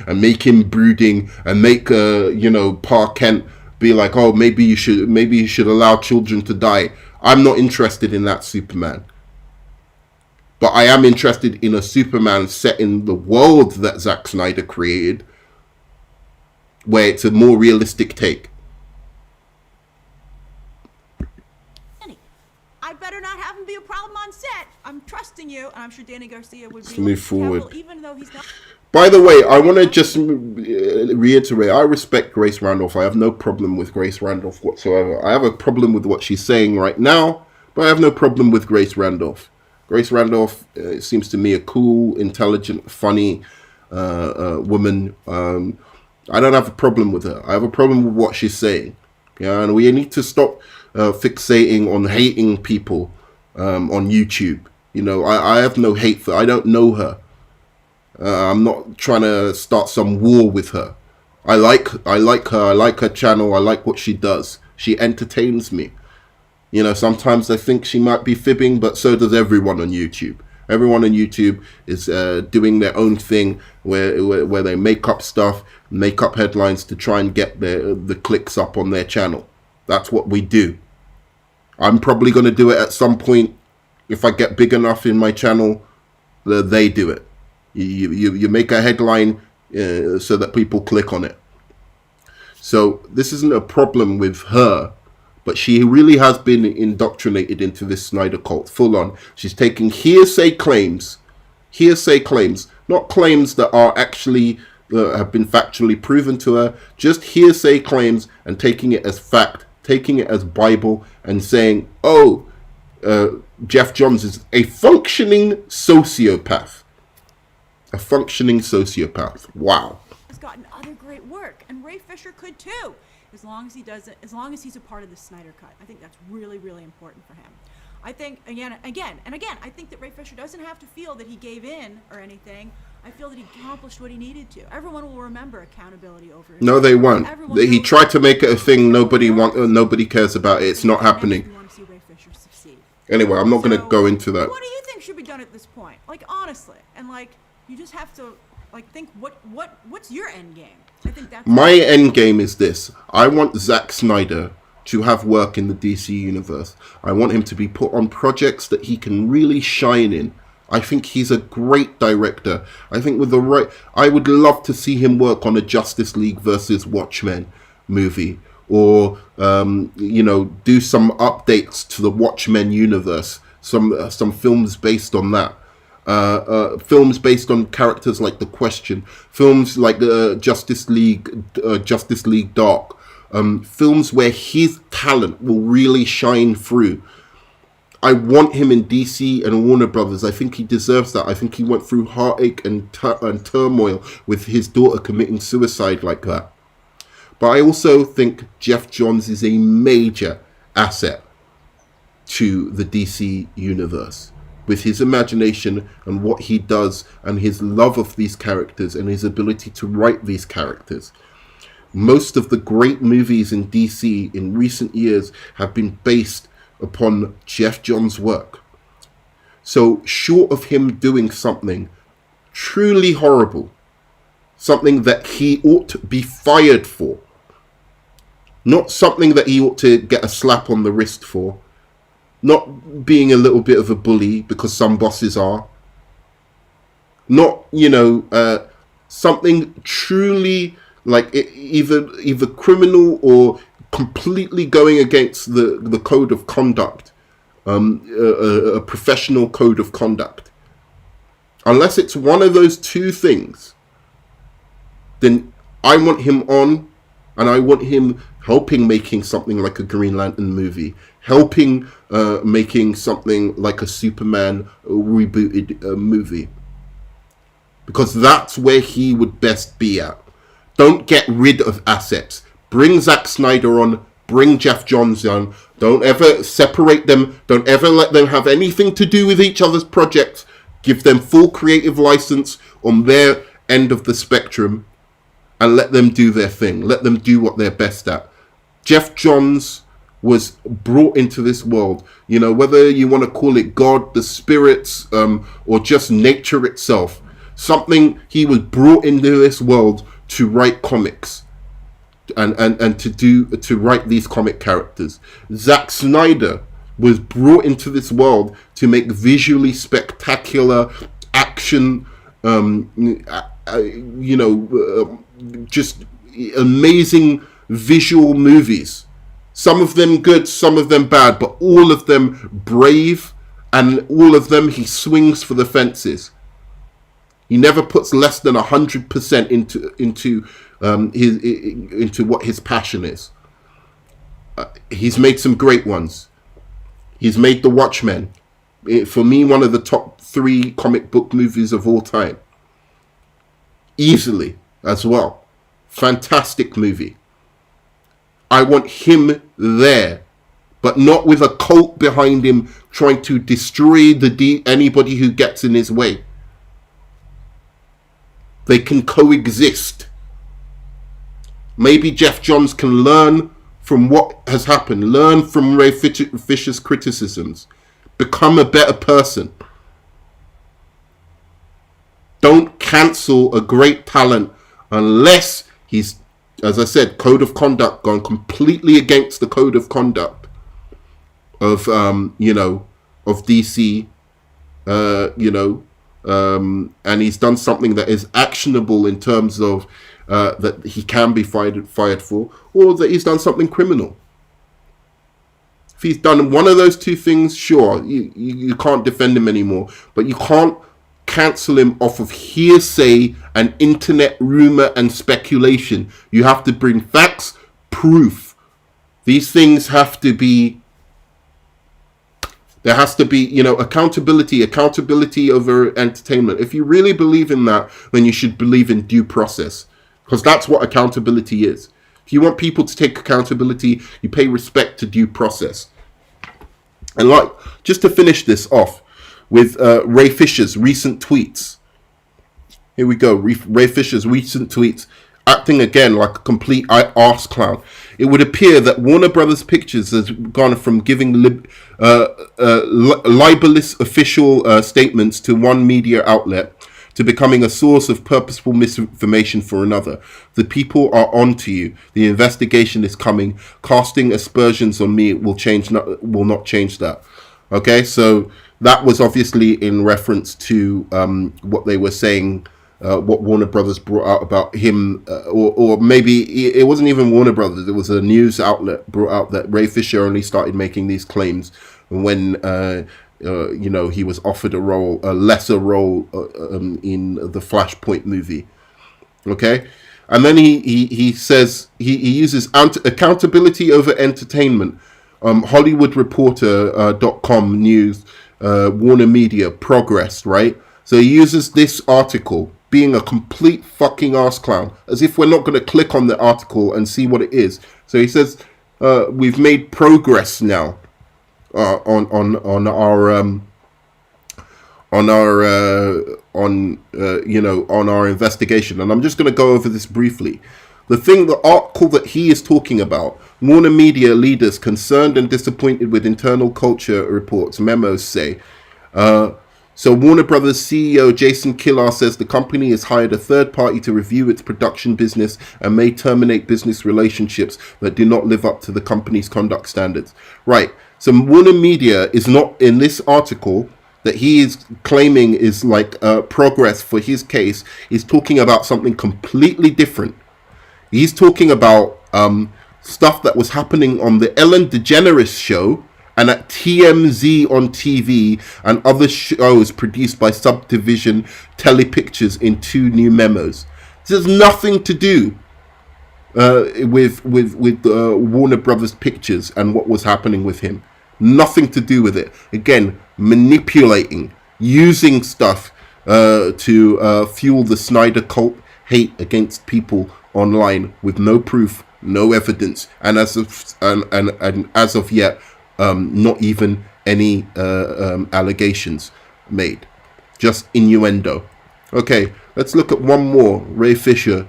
and make him brooding and make Pa Kent be like, oh, maybe you should allow children to die. I'm not interested in that Superman. But I am interested in a Superman set in the world that Zack Snyder created, where it's a more realistic take. I better not have him be a problem on set. I'm trusting you, and I'm sure Danny Garcia would be move forward. Even though he's not. By the way, I want to just reiterate, I respect Grace Randolph. I have no problem with Grace Randolph whatsoever. I have a problem with what she's saying right now, but I have no problem with Grace Randolph. Grace Randolph seems to me a cool, intelligent, funny woman. I don't have a problem with her. I have a problem with what she's saying. Yeah, and we need to stop fixating on hating people on YouTube. I have no hate for. I don't know her. I'm not trying to start some war with her. I like her. I like her channel. I like what she does. She entertains me. Sometimes I think she might be fibbing, but so does everyone on YouTube. Everyone on YouTube is doing their own thing where they make up stuff, make up headlines to try and get the clicks up on their channel. That's what we do. I'm probably going to do it at some point. If I get big enough in my channel, they do it. You make a headline so that people click on it. So this isn't a problem with her, but she really has been indoctrinated into this Snyder cult full on. She's taking hearsay claims, not claims that are actually have been factually proven to her, just hearsay claims, and taking it as fact, taking it as Bible, and saying, oh, Jeff Johns is a functioning sociopath. A functioning sociopath. Wow. Has gotten other great work, and Ray Fisher could too, as long as he does it, as long as he's a part of the Snyder Cut. I think that's really, really important for him. I think again, I think that Ray Fisher doesn't have to feel that he gave in or anything. I feel that he accomplished what he needed to. Everyone will remember accountability over. No, they won't. He tried to make it a thing nobody cares about it. It's not happening. Want to see Ray Fisher succeed. Anyway, I'm not going to go into that. What do you think should be done at this point? Like, honestly, and like, you just have to think what's your end game? I think that's my end game is this. I want Zack Snyder to have work in the DC universe. I want him to be put on projects that he can really shine in. I think he's a great director. I think I would love to see him work on a Justice League versus Watchmen movie, or do some updates to the Watchmen universe, some films based on that. Films based on characters like The Question, films like Justice League Dark, films where his talent will really shine through. I want him in DC and Warner Brothers. I think he deserves that. I think he went through heartache and turmoil with his daughter committing suicide like that. But I also think Jeff Johns is a major asset to the DC universe, with his imagination and what he does and his love of these characters and his ability to write these characters. Most of the great movies in DC in recent years have been based upon Jeff Johns' work. So short of him doing something truly horrible, something that he ought to be fired for, not something that he ought to get a slap on the wrist for, not being a little bit of a bully because some bosses are, not, something truly like either criminal or completely going against the code of conduct, a professional code of conduct. Unless it's one of those two things, then I want him on, and I want him helping making something like a Green Lantern movie, helping making something like a Superman rebooted movie. Because that's where he would best be at. Don't get rid of assets. Bring Zack Snyder on, bring Jeff Johns on. Don't ever separate them. Don't ever let them have anything to do with each other's projects. Give them full creative license on their end of the spectrum, and let them do their thing. Let them do what they're best at. Jeff Johns was brought into this world, whether you want to call it God, the spirits, or just nature itself. He was brought into this world to write comics and to write these comic characters. Zack Snyder was brought into this world to make visually spectacular action, just amazing visual movies. Some of them good, some of them bad, but all of them brave, and all of them he swings for the fences. He never puts less than 100% into what his passion is. He's made some great ones. He's made The Watchmen. For me, one of the top 3 comic book movies of all time. Easily as well. Fantastic movie. I want him there, but not with a cult behind him trying to destroy anybody who gets in his way. They can coexist. Maybe Jeff Johns can learn from what has happened, learn from Ray Fisher's criticisms, become a better person. Don't cancel a great talent unless he's, as I said, code of conduct gone completely against the code of conduct of of DC, and he's done something that is actionable in terms of that he can be fired for, or that he's done something criminal. If he's done one of those two things, sure, you can't defend him anymore, but you can't cancel him off of hearsay and internet rumor and speculation. You have to bring facts, proof. These things have to be, there has to be, accountability over entertainment. If you really believe in that, then you should believe in due process, because that's what accountability is. If you want people to take accountability, you pay respect to due process. And just to finish this off with Ray Fisher's recent tweets. Here we go. Ray Fisher's recent tweets, acting again like a complete arse clown. It would appear that Warner Brothers Pictures has gone from giving libelous official statements to one media outlet to becoming a source of purposeful misinformation for another. The people are on to you. The investigation is coming. Casting aspersions on me will not change that. Okay, so that was obviously in reference to what they were saying, what Warner Brothers brought out about him, or maybe it wasn't even Warner Brothers. It was a news outlet brought out that Ray Fisher only started making these claims when he was offered a lesser role in the Flashpoint movie. Okay, and then he says he uses accountability over entertainment. HollywoodReporter.com news, Warner Media, Progress, right? So he uses this article, being a complete fucking arse clown, as if we're not going to click on the article and see what it is. So he says, we've made progress now on our investigation. And I'm just going to go over this briefly. The article that he is talking about, Warner Media leaders concerned and disappointed with internal culture reports, memos say. So Warner Brothers CEO Jason Kilar says the company has hired a third party to review its production business and may terminate business relationships that do not live up to the company's conduct standards. Right. So Warner Media is not in this article that he is claiming is like progress for his case. He's talking about something completely different. He's talking about stuff that was happening on the Ellen DeGeneres show and at TMZ on TV and other shows produced by Subdivision Telepictures in 2 new memos. This has nothing to do with Warner Brothers Pictures and what was happening with him. Nothing to do with it. Again, manipulating, using stuff to fuel the Snyder cult hate against people online with no proof, no evidence, and as of yet, not even any allegations made, just innuendo. Okay, let's look at one more. Ray Fisher,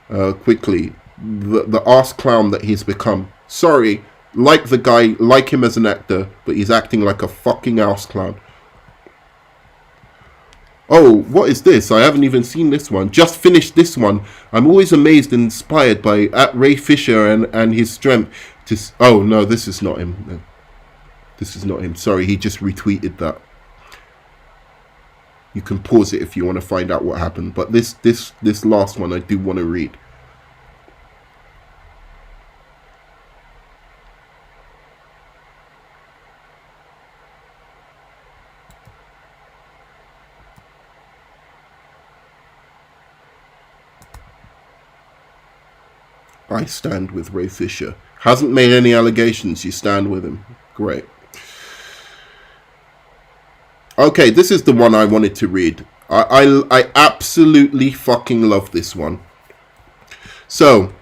quickly. The arse clown that he's become. Sorry, like the guy, like him as an actor, but he's acting like a fucking arse clown. Oh, what is this? I haven't even seen this one. Just finished this one. I'm always amazed and inspired by at Ray Fisher and his strength to... Oh, no, this is not him. No. This is not him. Sorry, he just retweeted that. You can pause it if you want to find out what happened. But this last one I do want to read. I stand with Ray Fisher. Hasn't made any allegations. You stand with him. Great. Okay, this is the one I wanted to read. I absolutely fucking love this one. So,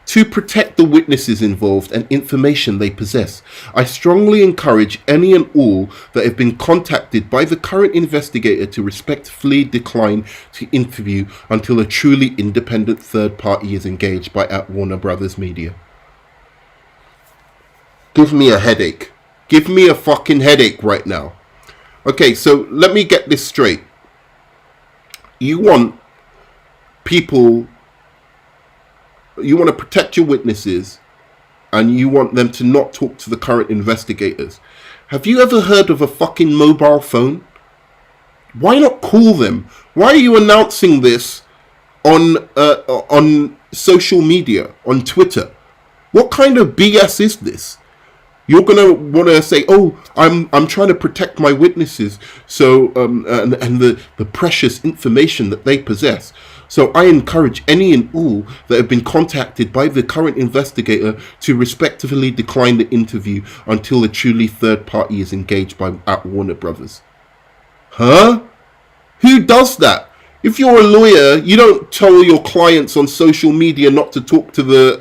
to protect the witnesses involved and information they possess, I strongly encourage any and all that have been contacted by the current investigator to respectfully decline to interview until a truly independent third party is engaged by at Warner Brothers Media. Give me a headache. Give me a fucking headache right now. Okay, so let me get this straight. You want people... You want to protect your witnesses and you want them to not talk to the current investigators. Have you ever heard of a fucking mobile phone? Why not call them? Why are you announcing this on social media, on Twitter? What kind of BS is this? You're gonna want to say, "Oh, I'm trying to protect my witnesses, so and the precious information that they possess. So I encourage any and all that have been contacted by the current investigator to respectfully decline the interview until a truly third party is engaged by at Warner Brothers." Huh? Who does that? If you're a lawyer, you don't tell your clients on social media not to talk to the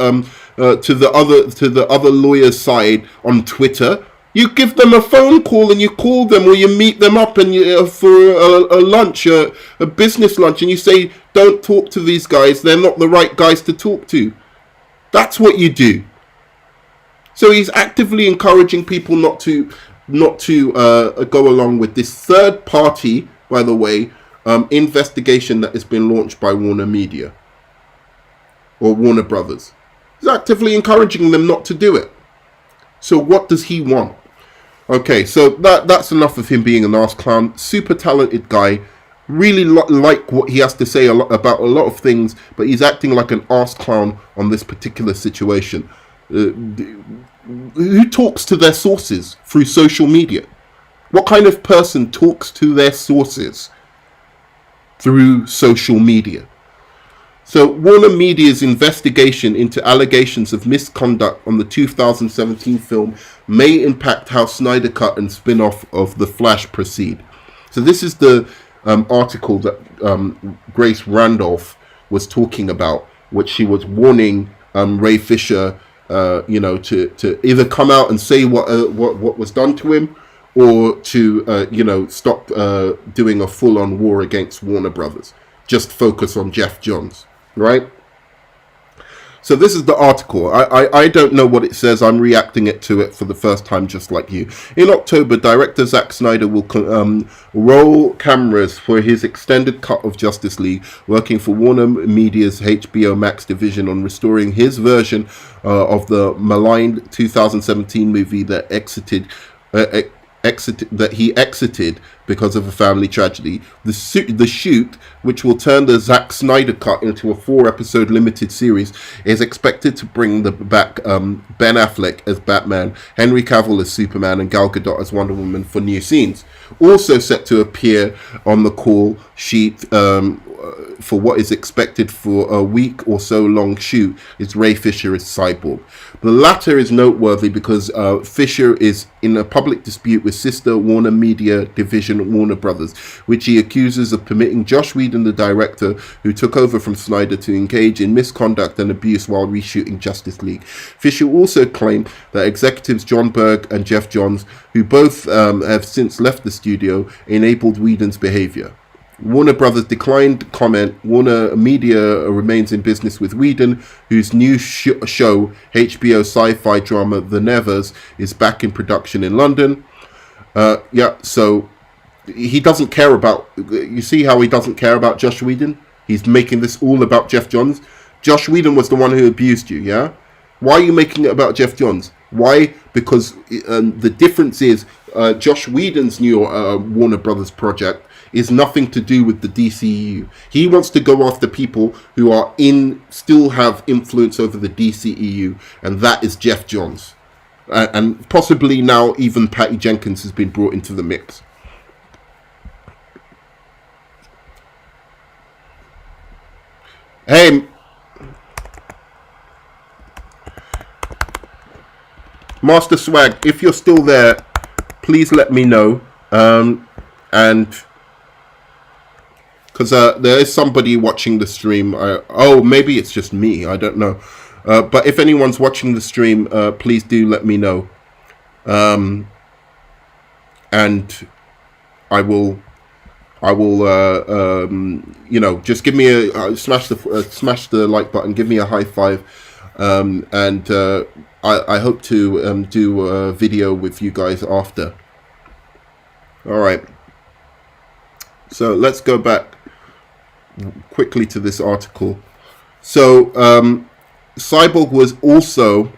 other lawyer's side on Twitter. You give them a phone call and you call them, or you meet them up and for a lunch, a business lunch, and you say, "Don't talk to these guys. They're not the right guys to talk to." That's what you do. So he's actively encouraging people not to go along with this third party, by the way, investigation that has been launched by Warner Media or Warner Brothers. He's actively encouraging them not to do it. So what does he want? Okay, so that's enough of him being an arse clown. Super talented guy. Really like what he has to say about a lot of things, but he's acting like an arse clown on this particular situation. Who talks to their sources through social media? What kind of person talks to their sources through social media? So Warner Media's investigation into allegations of misconduct on the 2017 film may impact how Snyder Cut and spin-off of The Flash proceed. So this is the article that Grace Randolph was talking about, which she was warning Ray Fisher, to either come out and say what was done to him, or to stop doing a full-on war against Warner Brothers. Just focus on Jeff Johns. Right? So this is the article. I don't know what it says. I'm reacting to it for the first time, just like you. In October, director Zack Snyder will roll cameras for his extended cut of Justice League, working for Warner Media's HBO Max division on restoring his version of the maligned 2017 movie that he exited because of a family tragedy. The shoot, which will turn the Zack Snyder cut into a 4-episode limited series, is expected to bring back Ben Affleck as Batman, Henry Cavill as Superman, and Gal Gadot as Wonder Woman for new scenes. Also set to appear on the call sheet for what is expected for a week or so long shoot is Ray Fisher as Cyborg. The latter is noteworthy because Fisher is in a public dispute with sister Warner Media division Warner Brothers, which he accuses of permitting Joss Whedon, the director who took over from Snyder, to engage in misconduct and abuse while reshooting Justice League. Fisher also claimed that executives John Berg and Jeff Johns, who both have since left the studio, enabled Whedon's behavior. Warner Brothers declined comment. Warner Media remains in business with Whedon, whose new show, HBO sci-fi drama The Nevers, is back in production in London. So he doesn't care about. You see how he doesn't care about Josh Whedon? He's making this all about Jeff Johns. Josh Whedon was the one who abused you, yeah? Why are you making it about Jeff Johns? Why? Because the difference is Josh Whedon's new Warner Brothers project is nothing to do with the DCEU. He wants to go after people who are still have influence over the DCEU, and that is Jeff Johns. And possibly now even Patty Jenkins has been brought into the mix. Hey, Master Swag, if you're still there, please let me know. And because there is somebody watching the stream. Maybe it's just me. I don't know. But if anyone's watching the stream, please do let me know. And I will. Just give me smash the like button. Give me a high five. I hope to do a video with you guys after. All right. So let's go back quickly to this article. So Cyborg was also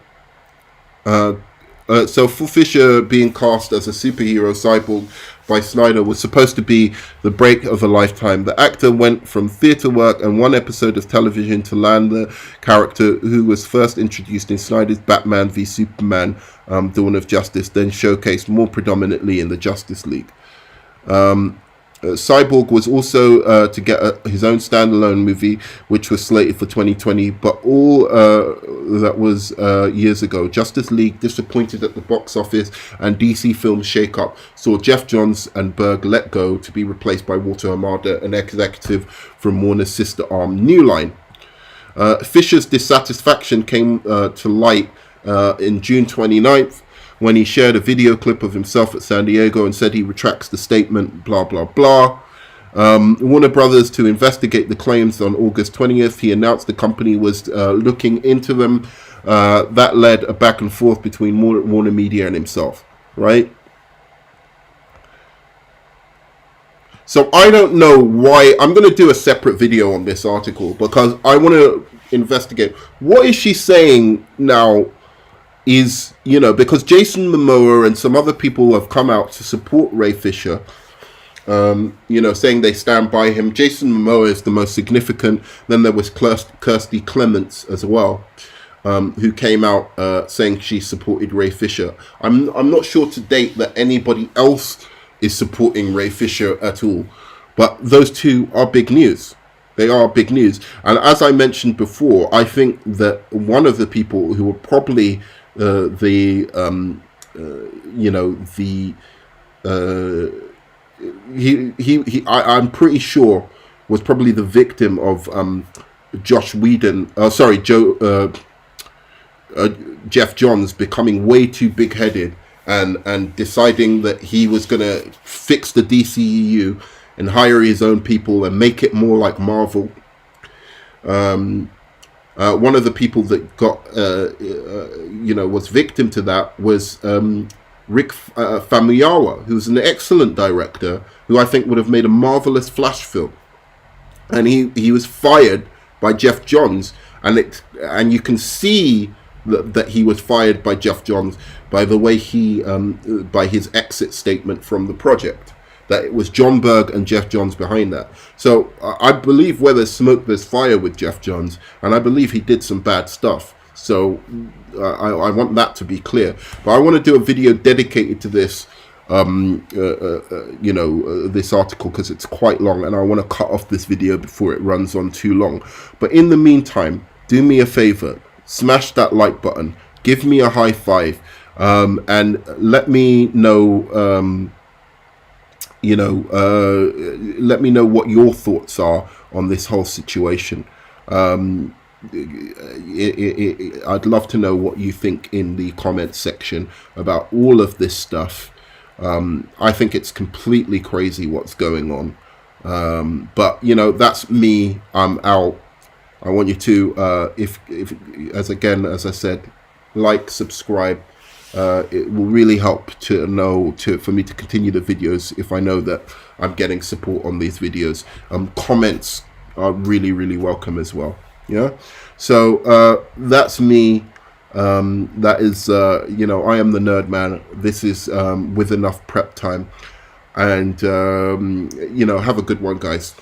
so Fisher being cast as a superhero Cyborg by Snyder was supposed to be the break of a lifetime. The actor went from theatre work and one episode of television to land the character who was first introduced in Snyder's Batman v Superman Dawn of Justice, then showcased more predominantly in the Justice League. Cyborg was also to get his own standalone movie, which was slated for 2020, but all that was years ago. Justice League disappointed at the box office, and DC Films shake-up saw Jeff Johns and Berg let go to be replaced by Walter Hamada, an executive from Warner's sister arm New Line. Fisher's dissatisfaction came to light in June 29th, when he shared a video clip of himself at San Diego and said he retracts the statement, blah, blah, blah. Warner Brothers to investigate the claims on August 20th. He announced the company was looking into them. That led a back and forth between Warner Media and himself, right? So I don't know why. I'm going to do a separate video on this article because I want to investigate. What is she saying now? Is, because Jason Momoa and some other people have come out to support Ray Fisher, saying they stand by him. Jason Momoa is the most significant. Then there was Kirstie Clements as well, who came out saying she supported Ray Fisher. I'm not sure to date that anybody else is supporting Ray Fisher at all, but those two are big news. They are big news. And as I mentioned before, I think that one of the people who were probably I'm pretty sure was probably the victim of Josh Whedon. Jeff Johns becoming way too big-headed and deciding that he was going to fix the DCEU and hire his own people and make it more like Marvel. One of the people that got, was victim to that was Rick Famuyiwa, who's an excellent director, who I think would have made a marvelous Flash film. And he was fired by Jeff Johns, and you can see that he was fired by Jeff Johns by the way by his exit statement from the project. That it was John Berg and Jeff Johns behind that. So I believe where there's smoke, there's fire with Jeff Johns, and I believe he did some bad stuff. So I want that to be clear. But I want to do a video dedicated to this, this article because it's quite long, and I want to cut off this video before it runs on too long. But in the meantime, do me a favor, smash that like button, give me a high five, and let me know. Let me know what your thoughts are on this whole situation. I'd love to know what you think in the comments section about all of this stuff. I think it's completely crazy what's going on. But that's me. I'm out. I want you to, if as I said, like, subscribe, it will really help for me to continue the videos if I know that I'm getting support on these videos. Comments are really, really welcome as well. Yeah. So that's me. That is, you know, I am the Nerd Man. This is with enough prep time. And, you know, have a good one, guys.